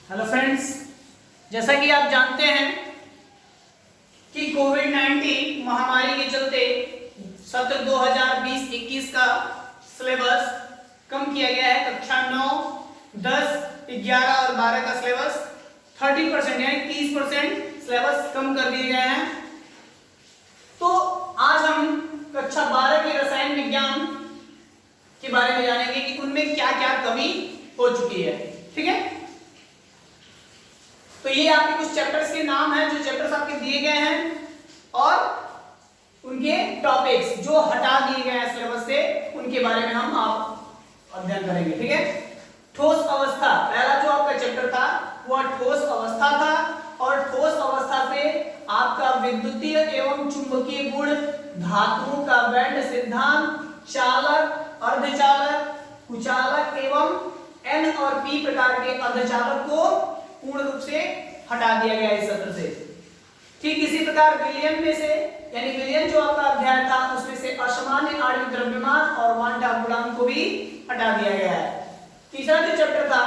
Hello friends, जैसा कि आप जानते हैं कि कोविड-19 महामारी के चलते सत्र 2020-21 का सिलेबस कम किया गया है। कक्षा 9, 10, 11 और 12 का सिलेबस 30% यानी 30% सिलेबस कम कर दिए गए हैं। तो आज हम कक्षा 12 के रसायन विज्ञान के बारे में जानेंगे कि उनमें क्या क्या कमी हो चुकी है। ठीक है, तो ये आपके कुछ चैप्टर्स के नाम हैं जो चैप्टर्स आपके दिए गए हैं और उनके टॉपिक्स जो हटा दिए गए हैं सिलेबस से, उनके बारे में हम आप अध्ययन करेंगे। ठीक है, ठोस अवस्था पहला जो आपका चैप्टर था वह ठोस अवस्था था और ठोस अवस्था से आपका विद्युतीय एवं चुंबकीय गुण, धातुओं का बैंड सिद्धांत, चालक, अर्धचालक, कुचालक एवं N और P प्रकार के अर्धचालक को पूर्ण रूप से हटा दिया गया इस सत्र से। ठीक इसी प्रकार विलियन में से यानी विलियन जो आपका अध्याय था उसमें से असामान्य आणविक द्रव्यमान और क्वांटम गुणांक को भी हटा दिया गया है। तीसरा जो चैप्टर था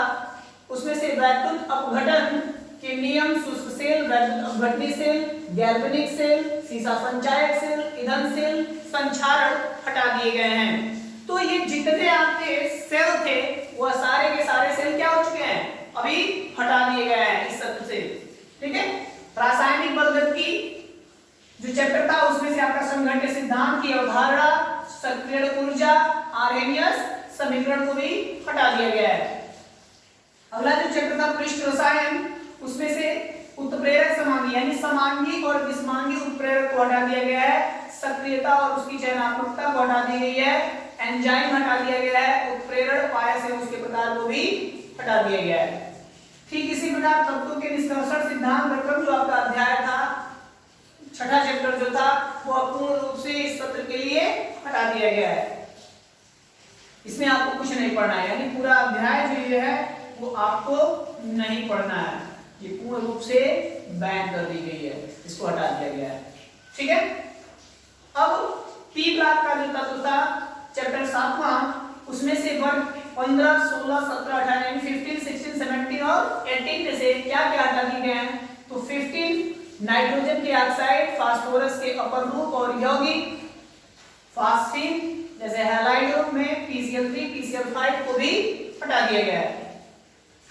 उसमें से वैद्युत अपघटन के नियम, शुष्क सेल, वैद्युत अपघटनी सेल, गैल्वेनिक सेल, सीसा संचायक सेल, ईंधन सेल, संक्षारण हटा दिए गए हैं। तो ये जितने आपके सेल थे वह सारे के सारे सेल क्या हो चुके हैं, अभी हटा दिए गए हैं इस सत्र से। ठीक है, रासायनिक बलगति जो चैप्टर था उसमें से आपका संघट्य सिद्धांत की अवधारणा, सक्रियण ऊर्जा, आर्हेनियस समीकरण को भी हटा दिया गया है। अगला जो चैप्टर था पृष्ठ रसायन, उसमें से उत्प्रेरक समांगी यानी समांगी और विषमांगी उत्प्रेरक को हटा दिया गया है। सक्रियता और उसकी चयनात्मकता को हटा दी गई है। एंजाइम हटा दिया गया है। उत्प्रेरण पायस एवं उसके प्रकार को भी हटा दिया गया है। ठीक इसी प्रकार तत्वों के निष्कर्षण सिद्धांत प्रक्रम जो आपका अध्याय था, छठा चैप्टर जो था वह पूर्ण रूप से इस सत्र के लिए हटा दिया गया है। इसमें आपको कुछ नहीं पढ़ना है, यानी पूरा अध्याय जो ये है वो आपको नहीं पढ़ना है, ये पूर्ण रूप से बैन कर दी गई है, इसको हटा दिया गया है। ठीक है, अब पी ब्लॉक का जो तत्व था चैप्टर 7वां, उसमें से वर्ग 15, 16, 17, 18 यानी 15, 16, 17 और 18 में से क्या क्या हटा दिए गए हैं। तो 15 नाइट्रोजन के ऑक्साइड, फास्फोरस के अपर रूप और यौगिक, फास्फीन जैसे हैलाइड ग्रुप में PCl3, PCl5 को भी हटा दिया गया है।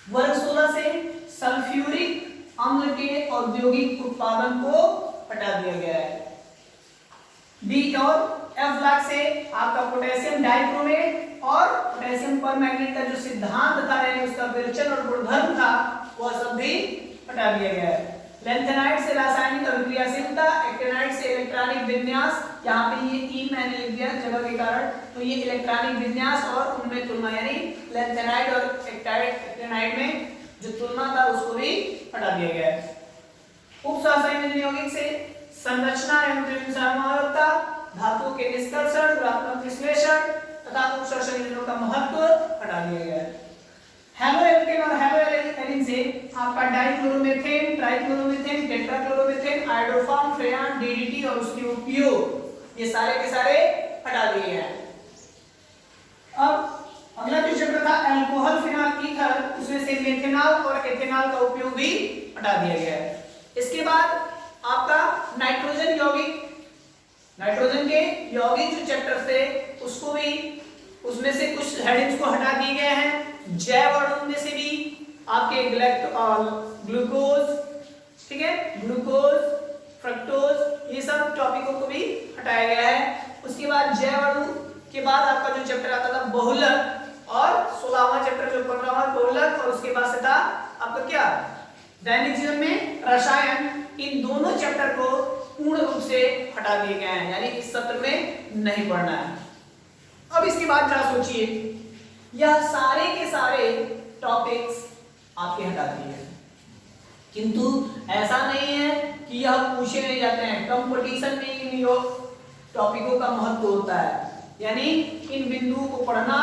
वर्ग 16 से सल्फ्यूरिक अम्ल के औद्योगिक उत्पादन को हटा दिया गया है। डी और एफ ब्लॉक से आपका पोटेशियम डाइक्रोमेट और पोटेशियम परमैंगनेट का जो सिद्धांत था यानी उसका विरचन और गुणधर्म था वह सब भी हटा दिया गया है। लैंथेनाइड से रासायनिक अभिक्रियाशीलता, एक्टिनाइड से इलेक्ट्रॉनिक विन्यास, यहाँ पे ये ई मैंने लिख दिया जगह के कारण, तो ये इलेक्ट्रॉनिक विन्यास और उनमें तुलना यानी लैंथेनाइड और एक्टिनाइड में जो तुलना था उसको भी हटा दिया गया है। उप रासायनिक यौगिक से संरचना एवं सामर्थ्यता, धातुओं के निष्कर्षण, गुणात्मक विश्लेषण तथा उपसर्जनों का महत्व हटा दिया गया है। हेलोएल्केन और हेलोएलिन से आपका डाइक्लोरोमेथेन, ट्राइक्लोरोमेथेन, टेट्राक्लोरोमेथेन, आयोडोफॉर्म, फ्रेयान, डीडीटी और उसके उपयोग ये सारे के सारे हटा दिए गए हैं। अब अगला जो चैप्टर था अल्कोहल फिनॉल ईथर, उसमें से मेथेनॉल और एथेनॉल का उपयोग भी हटा दिया गया है। इसके बाद आपका नाइट्रोजन यौगिक, नाइट्रोजन के यौगिक जो चैप्टर थे उसको भी उसमें से कुछ हेडिंग्स को हटा दिए गए हैं। जैव अणु में से भी आपके ग्लूकोज, ठीक है, ग्लूकोज, फ्रक्टोज ये सब टॉपिकों को भी हटाया गया है। उसके बाद जैव अणु के बाद आपका जो चैप्टर आता था बहुलक और 16वां चैप्टर जो 15वां बहुलक और उसके बाद से था आपका क्या दैनिक जीवन में रसायन। इन दोनों चैप्टर को पूर्ण रूप से हटा दिए गए हैं, यानी इस सत्र में नहीं पढ़ना है। अब इसके बाद जरा सोचिए, यह सारे के सारे टॉपिक्स आपके हटा दिए हैं, किंतु ऐसा नहीं है कि यह पूछे नहीं जाते हैं। कंपटीशन में इन टॉपिकों का महत्व होता है, यानी इन बिंदुओं को पढ़ना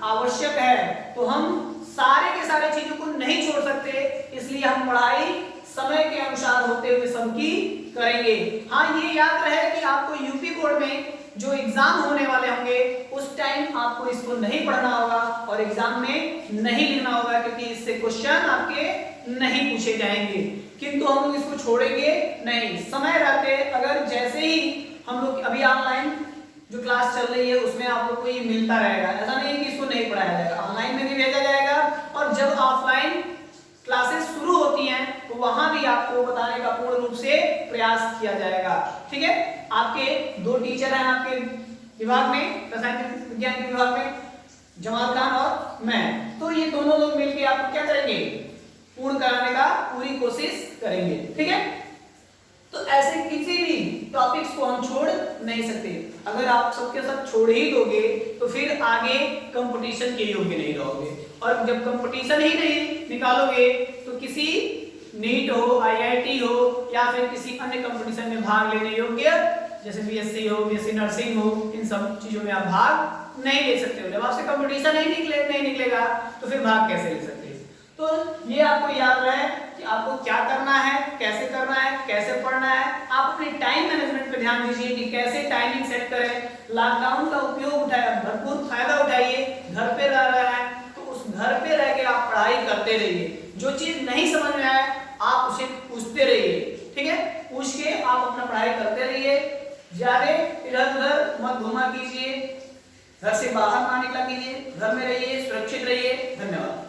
आवश्यक है। तो हम सारे के सारे चीजों को नहीं छोड़ सकते, इसलिए हम पढ़ाई समय के अनुसार होते हुए सबकी करेंगे। हाँ, ये याद रहे कि आपको यूपी बोर्ड में जो एग्जाम होने वाले होंगे उस टाइम आपको इसको नहीं पढ़ना होगा और एग्जाम में नहीं लिखना होगा, क्योंकि इससे क्वेश्चन आपके नहीं पूछे जाएंगे। किंतु हम लोग इसको छोड़ेंगे नहीं, समय रहते अगर जैसे ही हम लोग अभी ऑनलाइन जो क्लास चल रही है उसमें आप लोग को ये मिलता रहेगा, ऐसा नहीं है कि इसको नहीं पढ़ाया जाएगा, ऑनलाइन में भी भेजा जाएगा और जब ऑफलाइन क्लासेस शुरू होती हैं तो वहां भी आपको बताने का पूर्ण रूप से प्रयास किया जाएगा। ठीक है, आपके 2 टीचर हैं आपके विभाग में, रसायन विज्ञान के विभाग में, जमाल खान और मैं, तो ये दोनों लोग मिलकर आपको क्या करेंगे, पूर्ण कराने का पूरी कोशिश करेंगे। ठीक है, तो ऐसे किसी भी टॉपिक्स को हम छोड़ नहीं सकते। अगर आप सबके साथ छोड़ ही दोगे तो फिर आगे कंपटीशन के योग्य नहीं रहोगे, और जब कंपटीशन ही नहीं निकालोगे तो किसी नीट हो, आईआईटी हो या फिर किसी अन्य कंपटीशन में भाग लेने योग्य, जैसे बीएससी हो, बीएससी नर्सिंग हो, इन सब चीजों में आप भाग नहीं ले सकते हो। जब आपसे कंपटीशन ही नहीं निकलेगा तो फिर भाग कैसे ले सकते हो। तो ये आपको याद रहे कि आपको क्या करना है, कैसे करना है, कैसे पढ़ना है। आप अपने टाइम मैनेजमेंट पे ध्यान दीजिए कि कैसे टाइमिंग सेट करें। लॉकडाउन का उपयोग उठाए, भरपूर फायदा उठाइए। घर पे रह रहे हैं तो उस घर पे रह के आप पढ़ाई करते रहिए। जो चीज नहीं समझ में आए आप उसे पूछते रहिए, ठीक है, पूछ के आप अपना पढ़ाई करते रहिए। ज्यादा इधर उधर मत घुमा कीजिए, घर से बाहर ना निकला कीजिए, घर में रहिए, सुरक्षित रहिए। धन्यवाद।